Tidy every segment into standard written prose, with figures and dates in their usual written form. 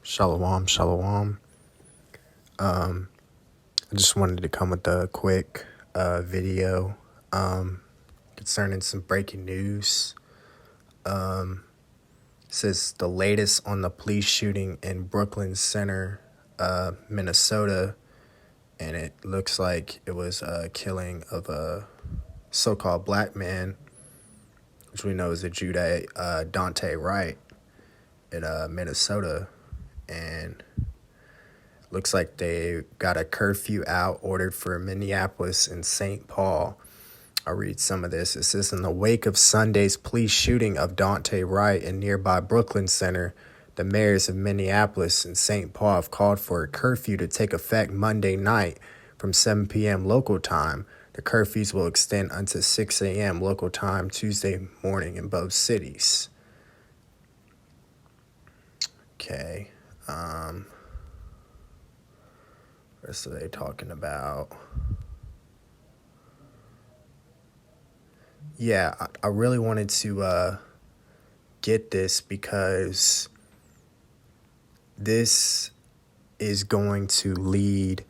Shalom, shalom. I just wanted to come with a quick video concerning some breaking news. It says the latest on the police shooting in Brooklyn Center, Minnesota, and it looks like it was a killing of a so-called black man, which we know is a Judah, Dante Wright, in Minnesota, and looks like they got a curfew out ordered for Minneapolis and St. Paul. I'll read some of this. It says, in the wake of Sunday's police shooting of Dante Wright in nearby Brooklyn Center, the mayors of Minneapolis and St. Paul have called for a curfew to take effect Monday night from 7 p.m. local time. The curfews will extend until 6 a.m. local time Tuesday morning in both cities. Okay. What are they talking about? Yeah, I really wanted to get this because this is going to lead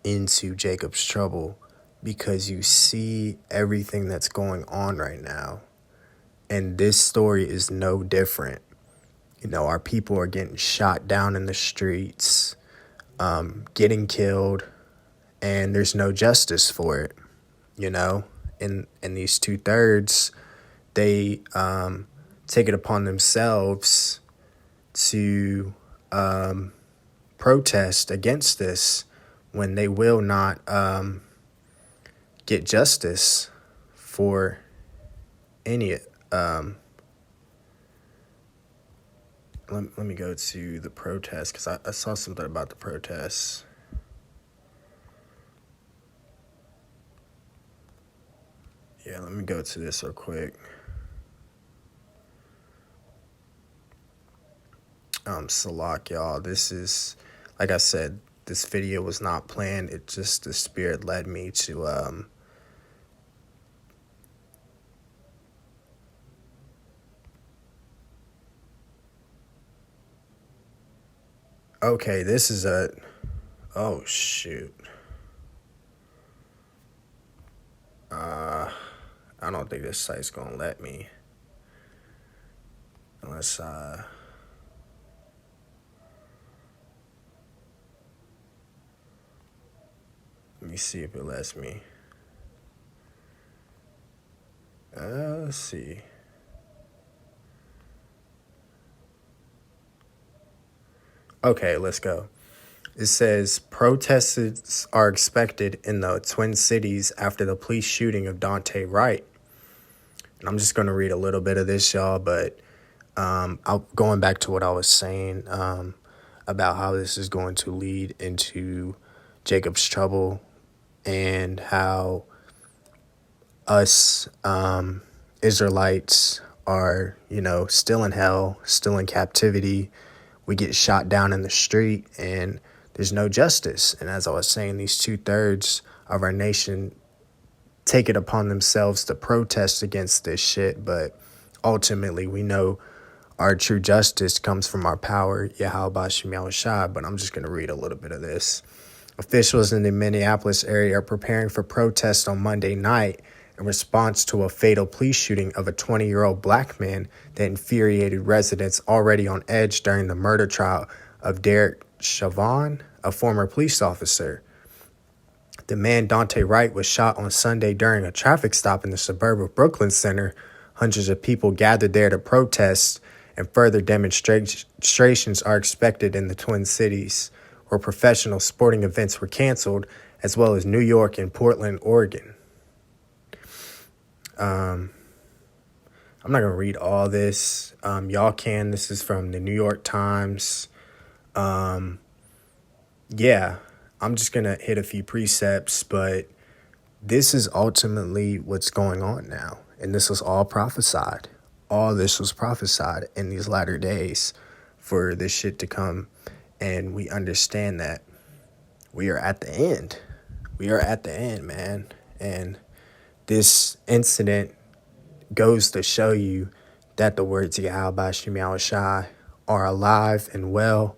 into Jacob's trouble, because you see everything that's going on right now, and this story is no different. You know, our people are getting shot down in the streets, getting killed, and there's no justice for it. You know, in these 2/3, they take it upon themselves to protest against this when they will not get justice for any. Let me go to the protest, because I saw something about the protests. Yeah, let me go to this real quick. Salak, y'all. This is, like I said, this video was not planned. It just, the spirit led me to okay, this is a, oh shoot. I don't think this site's gonna let me, unless let me see if it lets me. Let's see. Okay, let's go. It says protests are expected in the Twin Cities after the police shooting of Dante Wright. And I'm just going to read a little bit of this, y'all, but going back to what I was saying about how this is going to lead into Jacob's trouble, and how us Israelites are, you know, still in hell, still in captivity. We get shot down in the street, and there's no justice. And as I was saying, these 2/3 of our nation take it upon themselves to protest against this shit, but ultimately we know our true justice comes from our power, Yasharahla. But I'm just going to read a little bit of this. Officials in the Minneapolis area are preparing for protests on Monday night in response to a fatal police shooting of a 20-year-old black man that infuriated residents already on edge during the murder trial of Derek Chauvin, a former police officer. The man, Dante Wright, was shot on Sunday during a traffic stop in the suburb of Brooklyn Center. Hundreds of people gathered there to protest, and further demonstrations are expected in the Twin Cities, where professional sporting events were canceled, as well as New York and Portland, Oregon. I'm not going to read all this. Y'all can. This is from the New York Times. Yeah, I'm just going to hit a few precepts, but this is ultimately what's going on now. And this was all prophesied. All this was prophesied in these latter days for this shit to come. And we understand that we are at the end. We are at the end, man. And this incident goes to show you that the words Yahweh Shai are alive and well,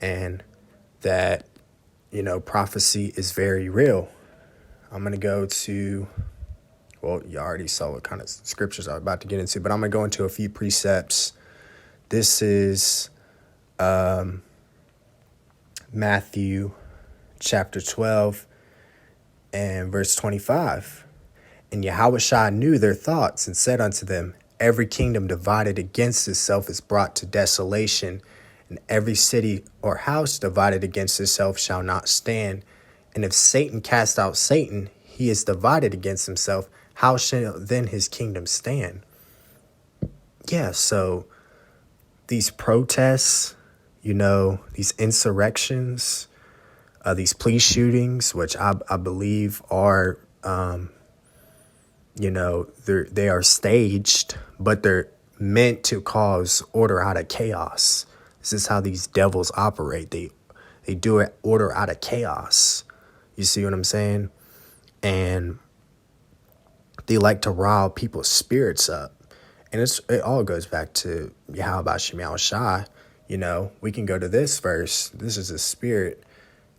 and that, prophecy is very real. I'm going to go to, well, you already saw what kind of scriptures I'm about to get into, but I'm going to go into a few precepts. This is Matthew chapter 12 and verse 25. And Yahushua knew their thoughts and said unto them, every kingdom divided against itself is brought to desolation, and every city or house divided against itself shall not stand. And if Satan cast out Satan, he is divided against himself. How shall then his kingdom stand? Yeah, so these protests, these insurrections, these police shootings, which I believe are, they are staged, but they're meant to cause order out of chaos. This is how these devils operate. They do it order out of chaos. You see what I'm saying? And they like to rile people's spirits up. And it all goes back to Yahweh Shem Shai. We can go to this verse. This is a spirit.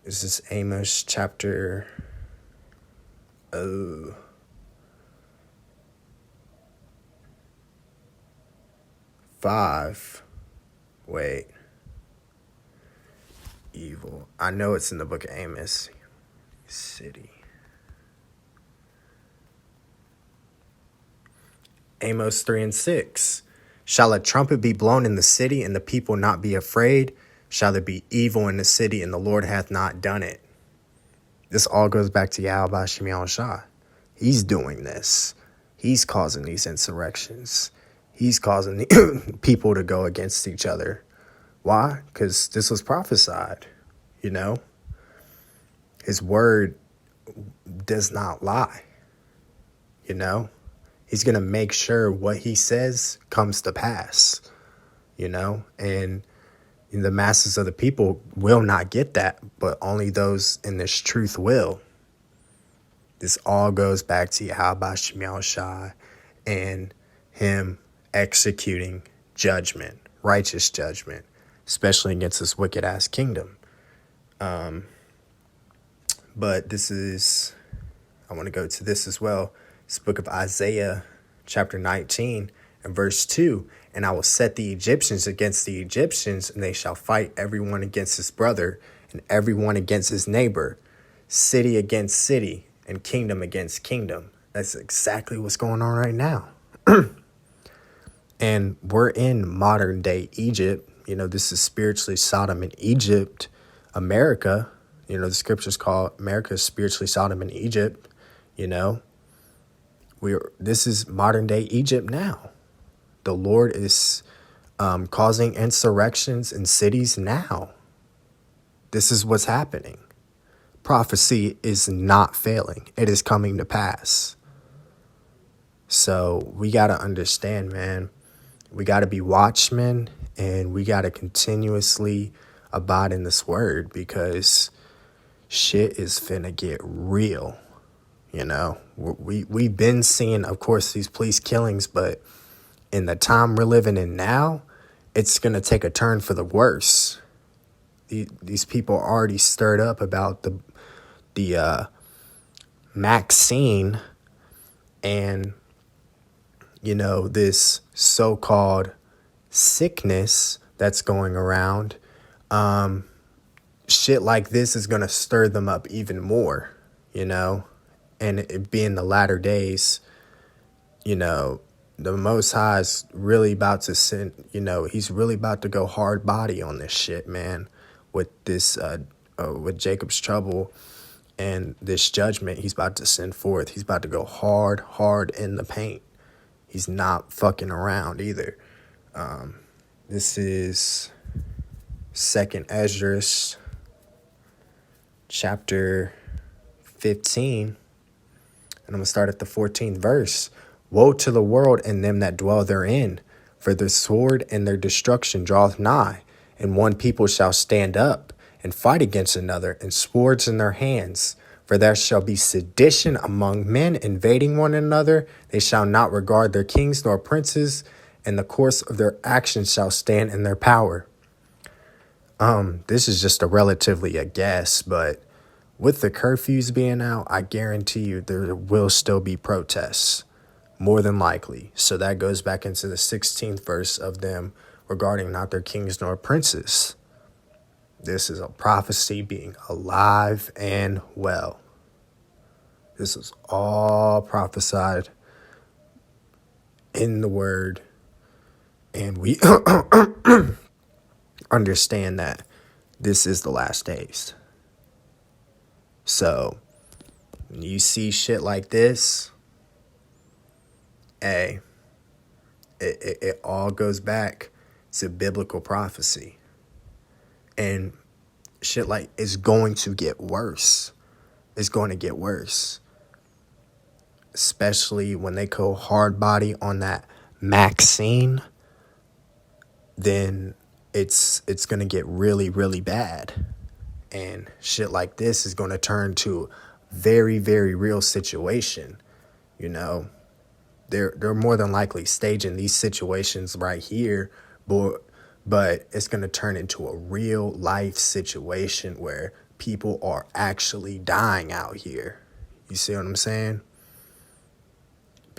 This is Amos chapter 5. Wait. Evil. I know it's in the book of Amos. City. Amos 3 and 6. Shall a trumpet be blown in the city, and the people not be afraid? Shall there be evil in the city, and the Lord hath not done it? This all goes back to Yahweh Shem Shai. He's doing this. He's causing these insurrections. He's causing people to go against each other. Why? Because this was prophesied, His word does not lie, He's going to make sure what he says comes to pass, and the masses of the people will not get that, but only those in this truth will. This all goes back to Yahweh Shem Shai and him executing judgment, righteous judgment, especially against this wicked ass kingdom. But I want to go to this as well. It's the book of Isaiah, chapter 19 and verse 2. And I will set the Egyptians against the Egyptians, and they shall fight everyone against his brother, and everyone against his neighbor, city against city, and kingdom against kingdom. That's exactly what's going on right now. And we're in modern day Egypt. This is spiritually Sodom and Egypt, America. The scriptures call America spiritually Sodom and Egypt. This is modern day Egypt now. The Lord is causing insurrections in cities now. This is what's happening. Prophecy is not failing. It is coming to pass. So we got to understand, man. We got to be watchmen, and we got to continuously abide in this word, because shit is finna get real. We've been seeing, of course, these police killings, but in the time we're living in now, it's going to take a turn for the worse. These people are already stirred up about the Maxine and, this so-called sickness that's going around. Shit like this is going to stir them up even more, and it being the latter days, the Most High is really about to send, he's really about to go hard body on this shit, man, with this, with Jacob's trouble and this judgment he's about to send forth. He's about to go hard in the paint. He's not fucking around either. This is 2nd Esdras, chapter 15, and I'm going to start at the 14th verse. Woe to the world and them that dwell therein, for the sword and their destruction draweth nigh, and one people shall stand up and fight against another, and swords in their hands. For there shall be sedition among men, invading one another. They shall not regard their kings nor princes, and the course of their actions shall stand in their power. This is just a relatively a guess, but with the curfews being out, I guarantee you there will still be protests, more than likely. So that goes back into the 16th verse of them regarding not their kings nor princes. This is a prophecy being alive and well. This is all prophesied in the word, and we understand that this is the last days. So when you see shit like this, hey, it all goes back to biblical prophecy. And shit like it's going to get worse. It's going to get worse. Especially when they go hard body on that Maxine, then it's going to get really, really bad. And shit like this is going to turn to a very, very real situation. You know, they're more than likely staging these situations right here, but it's going to turn into a real life situation where people are actually dying out here. You see what I'm saying?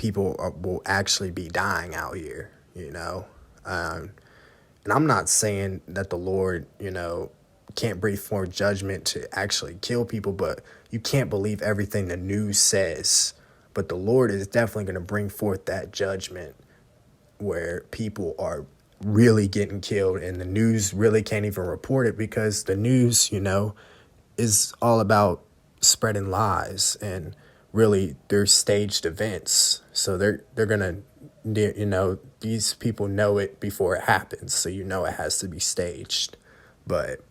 Will actually be dying out here, you know? And I'm not saying that the Lord, you know, can't bring forth judgment to actually kill people, but you can't believe everything the news says. But the Lord is definitely going to bring forth that judgment where people are really getting killed and the news really can't even report it because the news, you know, is all about spreading lies, and really they're staged events. So they're going to, you know, these people know it before it happens. So you know it has to be staged. But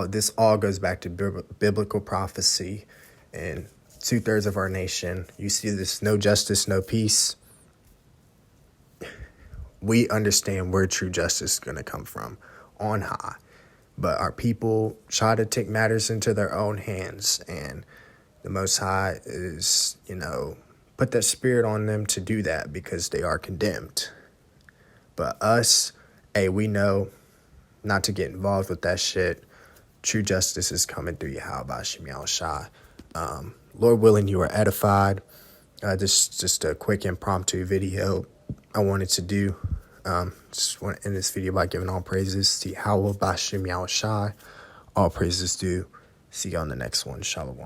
this all goes back to biblical prophecy, and 2/3 of our nation, you see this no justice, no peace. We understand where true justice is going to come from, on high. But our people try to take matters into their own hands, and the Most High is, you know, put that spirit on them to do that because they are condemned. But us, hey, we know not to get involved with that shit. True justice is coming through Yasharahla. Lord willing, you are edified. This is just a quick impromptu video I wanted to do. Just want to end this video by giving all praises to Yahweh Bashim Yahushai. All praises due. See you on the next one. Shalom.